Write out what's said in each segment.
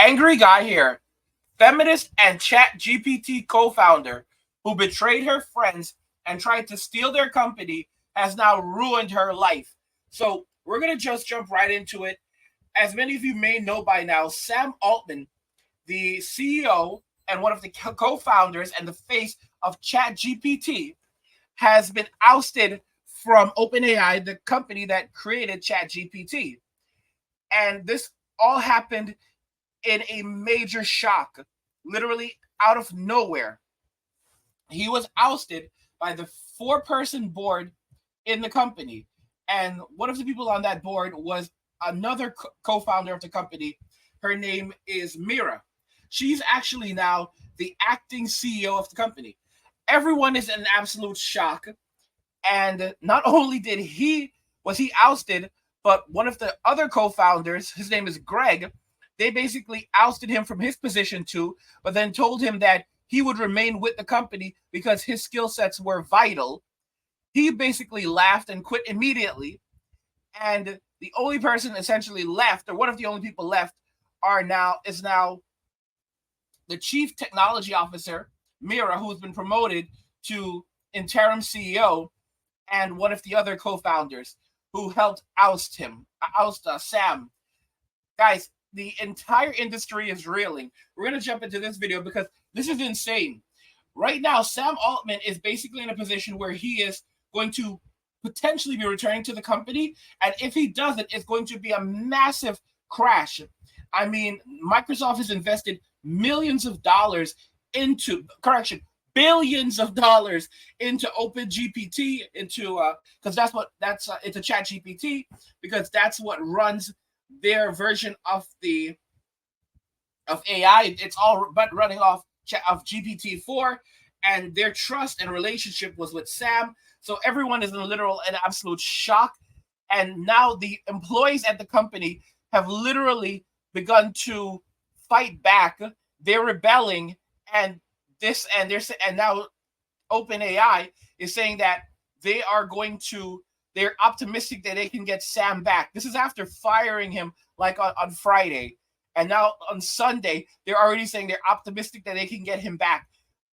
Angry guy here, feminist and ChatGPT co-founder who betrayed her friends and tried to steal their company, has now ruined her life. So we're going to just jump right into it. As many of you may know by now, Sam Altman, the CEO and one of the co-founders and the face of ChatGPT, has been ousted from OpenAI, the company that created ChatGPT. And this all happened in a major shock, literally out of nowhere. He was ousted by the 4-person board in the company. And one of the people on that board was another co-founder of the company. Her name is Mira. She's actually now the acting CEO of the company. Everyone is in absolute shock. And not only was he ousted, but one of the other co-founders, his name is Greg, they basically ousted him from his position too, but then told him that he would remain with the company because his skill sets were vital. He basically laughed and quit immediately. And the only person essentially left, or one of the only people left, is now the chief technology officer, Mira, who's been promoted to interim CEO, and one of the other co-founders who helped oust Sam. Guys, the entire industry is reeling. We're going to jump into this video because this is insane. Right now, Sam Altman is basically in a position where he is going to potentially be returning to the company. And if he doesn't, it's going to be a massive crash. I mean, Microsoft has invested billions of dollars into OpenGPT, into ChatGPT, because that's what runs their version of AI. It's all but running off of GPT-4, and their trust and relationship was with Sam. So everyone is in literal and absolute shock. And now the employees at the company have literally begun to fight back. They're rebelling, and now OpenAI is saying that they're optimistic that they can get Sam back. This is after firing him like on Friday. And now on Sunday, they're already saying they're optimistic that they can get him back.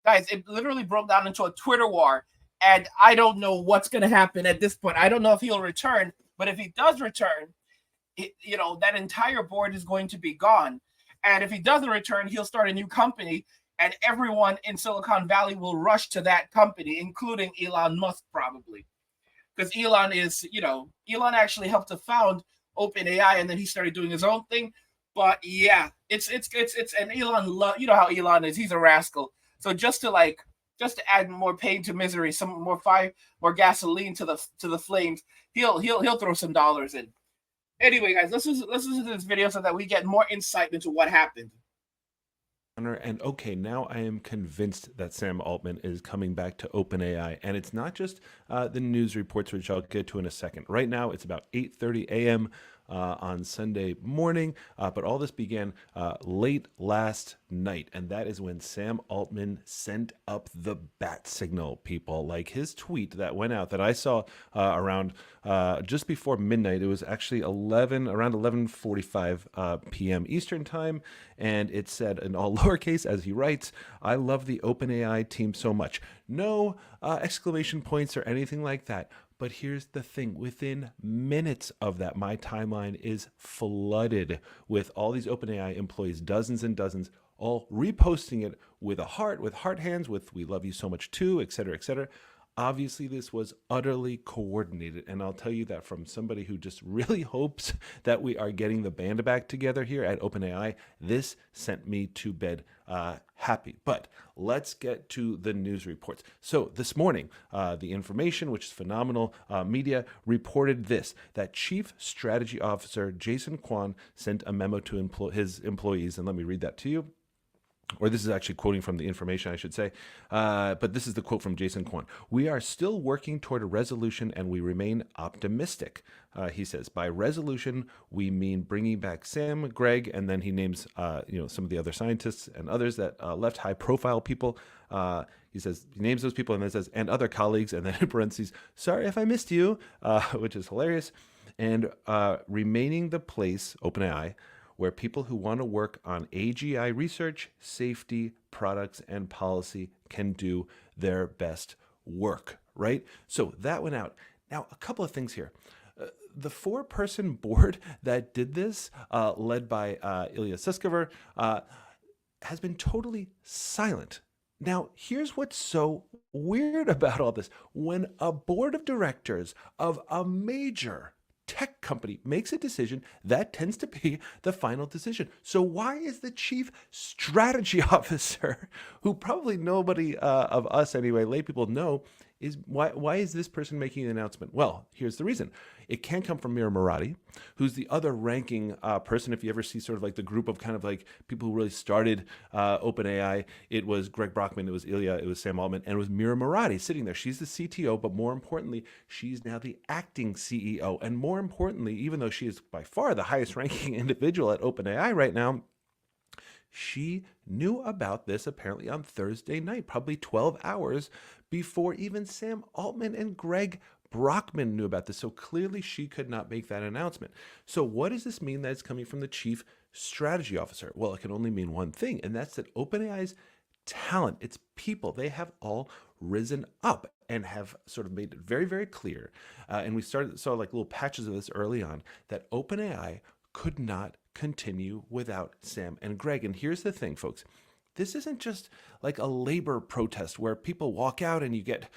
Guys, it literally broke down into a Twitter war. And I don't know what's going to happen at this point. I don't know if he'll return. But if he does return, that entire board is going to be gone. And if he doesn't return, he'll start a new company. And everyone in Silicon Valley will rush to that company, including Elon Musk, probably. Because Elon actually helped to found OpenAI, and then he started doing his own thing. But yeah, it's and Elon, you know how Elon is. He's a rascal. So just to add more pain to misery, some more gasoline to the flames, he'll throw some dollars in. Anyway, guys, let's listen to this video so that we get more insight into what happened. And okay, now I am convinced that Sam Altman is coming back to OpenAI, and it's not just the news reports, which I'll get to in a second. Right now, it's about 8:30 a.m. On Sunday morning, but all this began late last night, and that is when Sam Altman sent up the bat signal, people. Like his tweet that went out that I saw around just before midnight. It was actually around 11:45 p.m. Eastern time, and it said in all lowercase, as he writes, "I love the OpenAI team so much." No exclamation points or anything like that. But here's the thing, within minutes of that, my timeline is flooded with all these OpenAI employees, dozens and dozens, all reposting it with heart hands, with "we love you so much too," et cetera, et cetera. Obviously, this was utterly coordinated, and I'll tell you that from somebody who just really hopes that we are getting the band back together here at OpenAI. This sent me to bed happy. But let's get to the news reports. So this morning, the information, which is phenomenal, media reported that Chief Strategy Officer Jason Kwan sent a memo to his employees, and let me read that to you. Or this is actually quoting from the information, I should say. But this is the quote from Jason Kwan. "We are still working toward a resolution, and we remain optimistic," he says. By resolution, we mean bringing back Sam, Greg, and then he names some of the other scientists and others that left, high-profile people. He names those people and then says, "and other colleagues," and then in parentheses, "sorry if I missed you," which is hilarious. And remaining the place, OpenAI, where people who want to work on AGI research, safety, products, and policy can do their best work, right? So that went out. Now, a couple of things here. The 4-person board that did this, led by Ilya Sutskever, has been totally silent. Now, here's what's so weird about all this. When a board of directors of a major tech company makes a decision, that tends to be the final decision. So why is the chief strategy officer, who probably nobody of us anyway, lay people know, why is this person making an announcement? Well, here's the reason. It can come from Mira Murati, who's the other ranking person. If you ever see sort of like the group of kind of like people who really started OpenAI, it was Greg Brockman, it was Ilya, it was Sam Altman, and it was Mira Murati sitting there. She's the CTO, but more importantly, she's now the acting CEO. And more importantly, even though she is by far the highest ranking individual at OpenAI right now, she knew about this apparently on Thursday night, probably 12 hours before even Sam Altman and Greg Brockman knew about this. So clearly she could not make that announcement. So what does this mean that it's coming from the chief strategy officer? Well, it can only mean one thing, and that's that OpenAI's talent, its people, they have all risen up and have sort of made it very, very clear. And we saw like little patches of this early on, that OpenAI could not continue without Sam and Greg. And here's the thing, folks. This isn't just like a labor protest where people walk out and you get,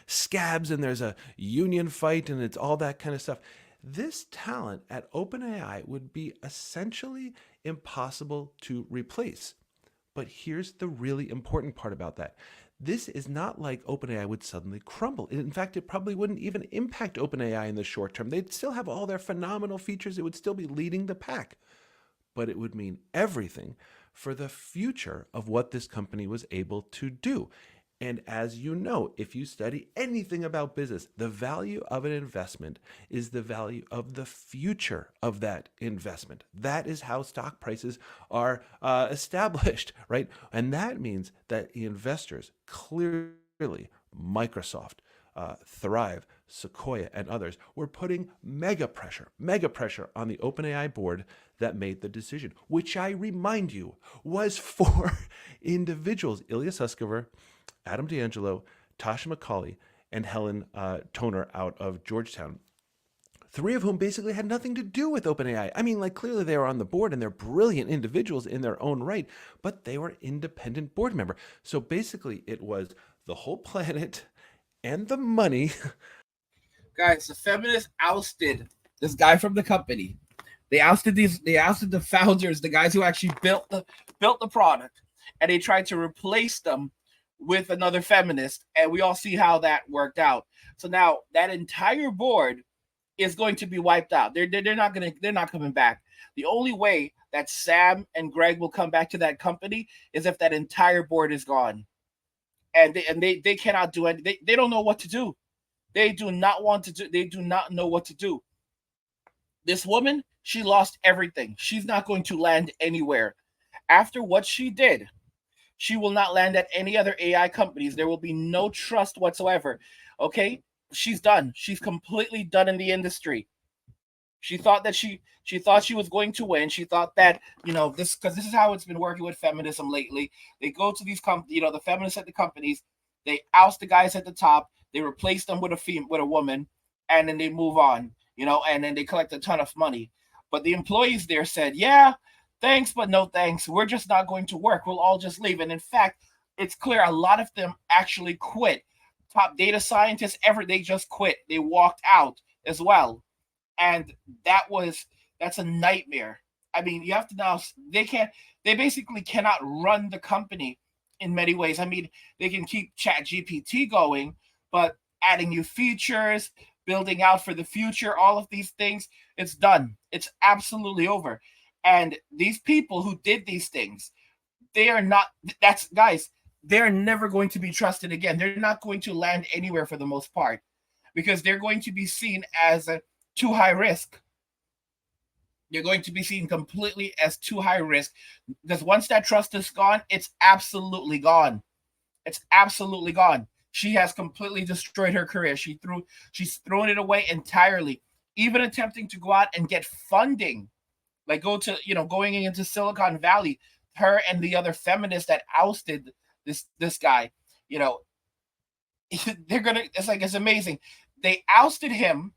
scabs and there's a union fight and it's all that kind of stuff. This talent at OpenAI would be essentially impossible to replace. But here's the really important part about that. This is not like OpenAI would suddenly crumble. In fact, it probably wouldn't even impact OpenAI in the short term. They'd still have all their phenomenal features. It would still be leading the pack. But it would mean everything for the future of what this company was able to do. And as you know, if you study anything about business, the value of an investment is the value of the future of that investment. That is how stock prices are established, right? And that means that the investors, clearly Microsoft, Thrive, Sequoia, and others, were putting mega pressure on the OpenAI board that made the decision, which I remind you was for individuals: Ilya Sutskever, Adam D'Angelo, Tasha McCauley, and Helen Toner out of Georgetown. 3 of whom basically had nothing to do with OpenAI. I mean, like, clearly they were on the board and they're brilliant individuals in their own right, but they were independent board member. So basically it was the whole planet and the money. Guys, the feminists ousted this guy from the company. They ousted the founders, the guys who actually built the product, and they tried to replace them with another feminist, and we all see how that worked out. So now that entire board is going to be wiped out. They're not coming back. The only way that Sam and Greg will come back to that company is if that entire board is gone. And they cannot do anything. They don't know what to do. They do not want to do. They do not know what to do. This woman, she lost everything. She's not going to land anywhere. After what she did, she will not land at any other AI companies. There will be no trust whatsoever. Okay? She's done. She's completely done in the industry. She thought that she was going to win. She thought that, this, because this is how it's been working with feminism lately. They go to these the feminists at the companies, they oust the guys at the top, they replace them with a woman, and then they move on, and then they collect a ton of money. But the employees there said, yeah, thanks, but no thanks. We're just not going to work. We'll all just leave. And in fact, it's clear a lot of them actually quit. Top data scientists they just quit. They walked out as well. And that's a nightmare. I mean, you have to now, they basically cannot run the company in many ways. I mean, they can keep ChatGPT going, but adding new features, building out for the future, all of these things, it's done. It's absolutely over. And these people who did these things, they're never going to be trusted again. They're not going to land anywhere for the most part, because they're going to be seen as too high risk. They're going to be seen completely as too high risk, because once that trust is gone, it's absolutely gone. It's absolutely gone. She has completely destroyed her career. She's thrown it away entirely, even attempting to go out and get funding Like going into Silicon Valley, her and the other feminists that ousted this guy, you know, it's amazing. They ousted him.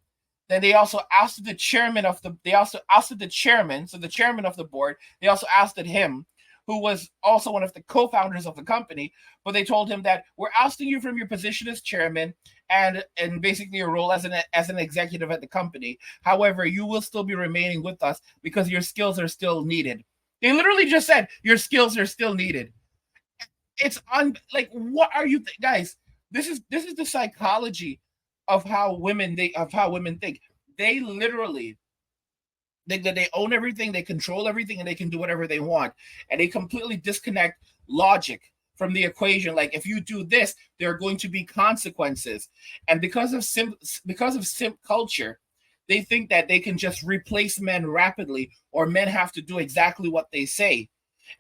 Then they also ousted the chairman of the. They also ousted the chairman, so the chairman of the board. They also ousted him, who was also one of the co-founders of the company. But they told him that we're ousting you from your position as chairman and basically your role as an executive at the company. However, you will still be remaining with us because your skills are still needed. They literally just said your skills are still needed. It's like, what are you guys? This is the psychology of how women think. They literally think that they own everything, they control everything, and they can do whatever they want, and they completely disconnect logic from the equation. Like, if you do this, there are going to be consequences, and because of simp culture, they think that they can just replace men rapidly, or men have to do exactly what they say,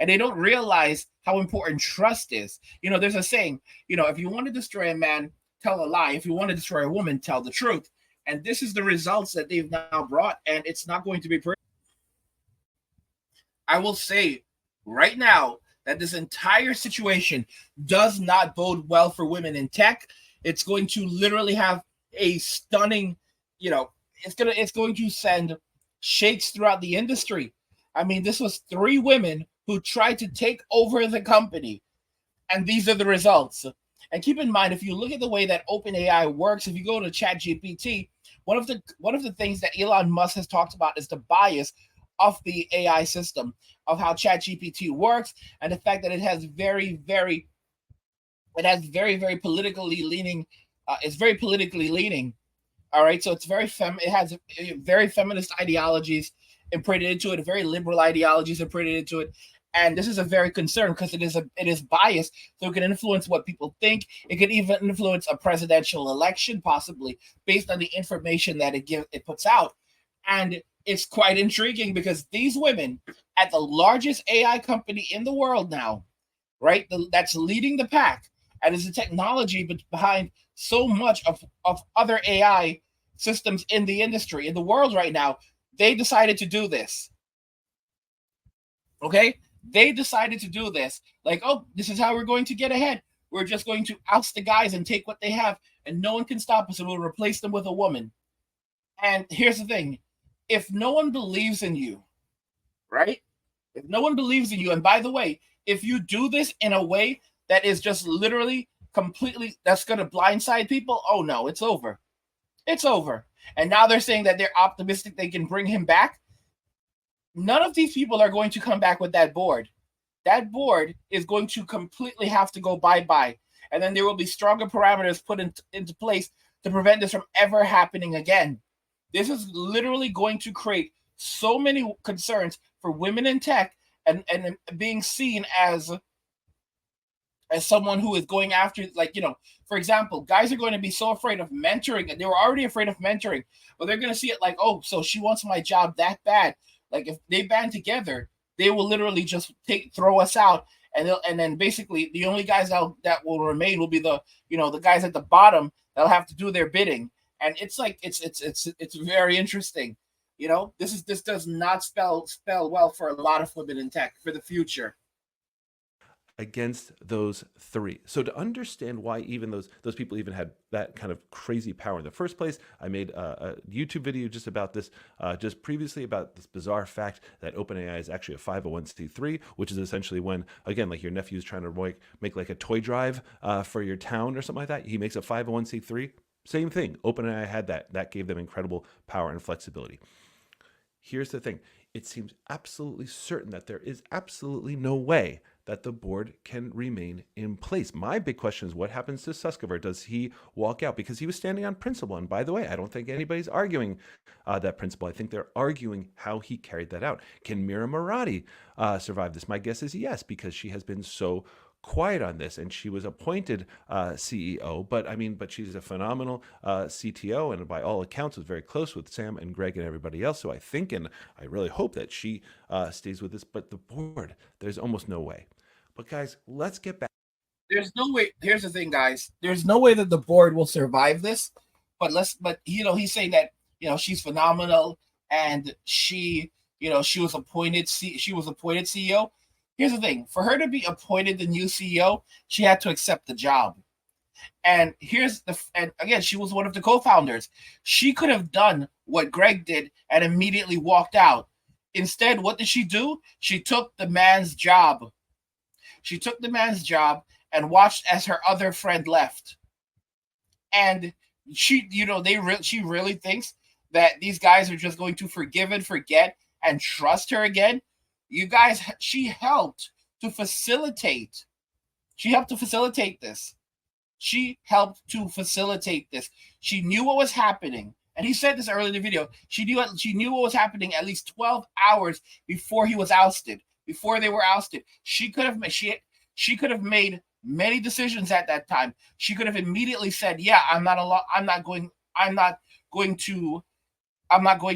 and they don't realize how important trust is. There's a saying, if you want to destroy a man, tell a lie. If you want to destroy a woman, tell the truth. And this is the results that they've now brought, and it's not going to be pretty. I will say right now that this entire situation does not bode well for women in tech. It's going to literally have a stunning, it's going to send shakes throughout the industry. I mean, this was 3 women who tried to take over the company, and these are the results. And keep in mind, if you look at the way that OpenAI works, if you go to ChatGPT, one of the things that Elon Musk has talked about is the bias of the AI system, of how ChatGPT works, and the fact that it has very, very politically leaning. It's very politically leaning. All right, so it has very feminist ideologies imprinted into it, very liberal ideologies imprinted into it. And this is a very concern because it is biased, so it can influence what people think. It can even influence a presidential election, possibly based on the information that it puts out. And it's quite intriguing because these women at the largest AI company in the world now, right, that's leading the pack, and is the technology behind so much of other AI systems in the industry, in the world right now, they decided to do this. Okay? They decided to do this. Like, oh, this is how we're going to get ahead. We're just going to oust the guys and take what they have, and no one can stop us, and we'll replace them with a woman. And here's the thing. If no one believes in you, right? If no one believes in you, and by the way, if you do this in a way that is just literally completely, that's going to blindside people, oh no, it's over. It's over. And now they're saying that they're optimistic they can bring him back. None of these people are going to come back with that board. That board is going to completely have to go bye-bye. And then there will be stronger parameters put into place to prevent this from ever happening again. This is literally going to create so many concerns for women in tech, and being seen as someone who is going after, for example, guys are going to be so afraid of mentoring. They were already afraid of mentoring, but they're going to see it like, oh, so she wants my job that bad. Like, if they band together, they will literally just throw us out, and then basically the only guys that will remain will be the guys at the bottom that'll have to do their bidding. And it's like it's very interesting. This does not spell well for a lot of women in tech for the future. Against those 3. So to understand why even those people even had that kind of crazy power in the first place, I made a YouTube video just about this, just previously, about this bizarre fact that OpenAI is actually a 501c3, which is essentially when, again, like your nephew's trying to make like a toy drive for your town or something like that. He makes a 501c3. Same thing. OpenAI had that. That gave them incredible power and flexibility. Here's the thing. It seems absolutely certain that there is absolutely no way that the board can remain in place. My big question is, what happens to Suskever? Does he walk out? Because he was standing on principle. And by the way, I don't think anybody's arguing that principle. I think they're arguing how he carried that out. Can Mira Murati survive this? My guess is yes, because she has been so quiet on this, and she was appointed CEO, but she's a phenomenal CTO, and by all accounts was very close with Sam and Greg and everybody else. So I think, and I really hope that she stays with this, but the board, there's almost no way. But guys, let's get back. There's no way. Here's the thing, guys. There's no way that the board will survive this. But he's saying that she's phenomenal, and she she was appointed CEO. Here's the thing: for her to be appointed the new CEO, she had to accept the job. And again, she was one of the co-founders. She could have done what Greg did and immediately walked out. Instead, what did she do? She took the man's job. She took the man's job and watched as her other friend left. And she really thinks that these guys are just going to forgive and forget and trust her again. You guys, she helped to facilitate. She helped to facilitate this. She helped to facilitate this. She knew what was happening. And he said this earlier in the video. She knew what was happening at least 12 hours before he was ousted, before they were ousted. She could have made many decisions at that time. She could have immediately said, "Yeah, I'm not going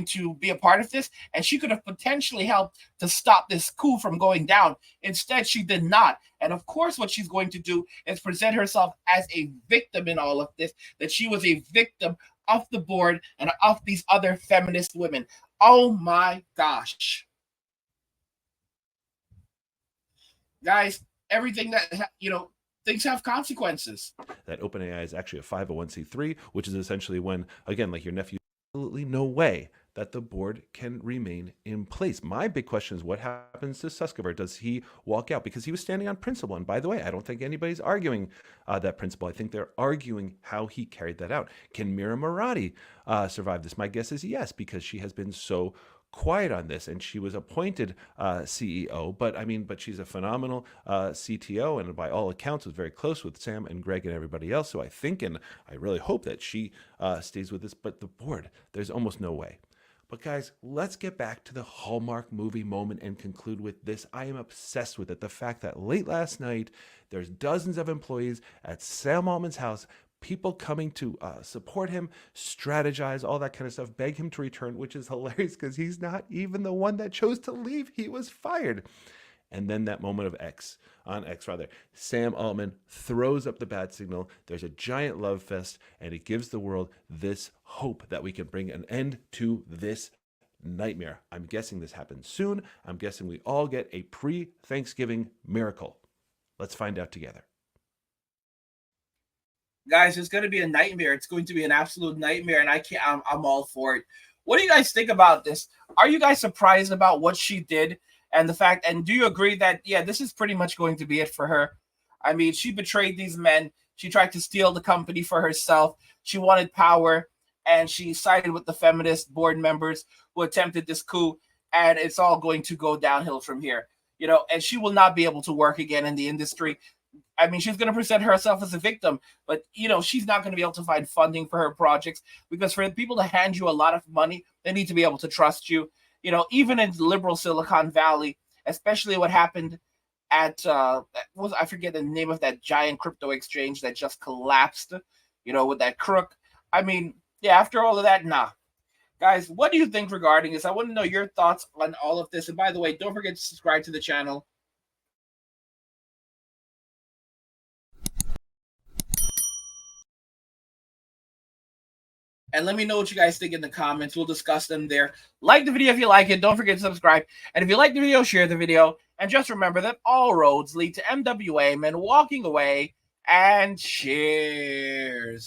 to be a part of this," and she could have potentially helped to stop this coup from going down. Instead, she did not. And of course, what she's going to do is present herself as a victim in all of this, that she was a victim of the board and of these other feminist women. Oh my gosh. Guys, everything that, things have consequences. That OpenAI is actually a 501c3, which is essentially when, again, like your nephew, absolutely no way that the board can remain in place. My big question is what happens to Suskever? Does he walk out? Because he was standing on principle. And by the way, I don't think anybody's arguing that principle. I think they're arguing how he carried that out. Can Mira Murati survive this? My guess is yes, because she has been so quiet on this, and she was appointed CEO, but she's a phenomenal CTO, and by all accounts was very close with Sam and Greg and everybody else. So I think, and I really hope that she stays with this, but the board, there's almost no way. But guys, let's get back to the Hallmark movie moment and conclude with this. I am obsessed with it. The fact that late last night, there's dozens of employees at Sam Altman's house, people coming to support him, strategize, all that kind of stuff, beg him to return, which is hilarious because he's not even the one that chose to leave. He was fired. And then that moment of Sam Altman throws up the bat signal. There's a giant love fest, and it gives the world this hope that we can bring an end to this nightmare. I'm guessing this happens soon. I'm guessing we all get a pre-Thanksgiving miracle. Let's find out together. Guys, it's going to be a nightmare. It's going to be an absolute nightmare, and I'm all for it. What do you guys think about this? Are you guys surprised about what she did and the fact, and do you agree that, yeah, this is pretty much going to be it for her? I mean, she betrayed these men. She tried to steal the company for herself. She wanted power, and she sided with the feminist board members who attempted this coup, and it's all going to go downhill from here. And she will not be able to work again in the industry. I mean, she's going to present herself as a victim, but, she's not going to be able to find funding for her projects, because for people to hand you a lot of money, they need to be able to trust you. Even in liberal Silicon Valley, especially what happened at, I forget the name of that giant crypto exchange that just collapsed, with that crook. I mean, yeah, after all of that, nah. Guys, what do you think regarding this? I want to know your thoughts on all of this. And by the way, don't forget to subscribe to the channel. And let me know what you guys think in the comments. We'll discuss them there. Like the video if you like it. Don't forget to subscribe. And if you like the video, share the video. And just remember that all roads lead to MWA, men walking away. And cheers.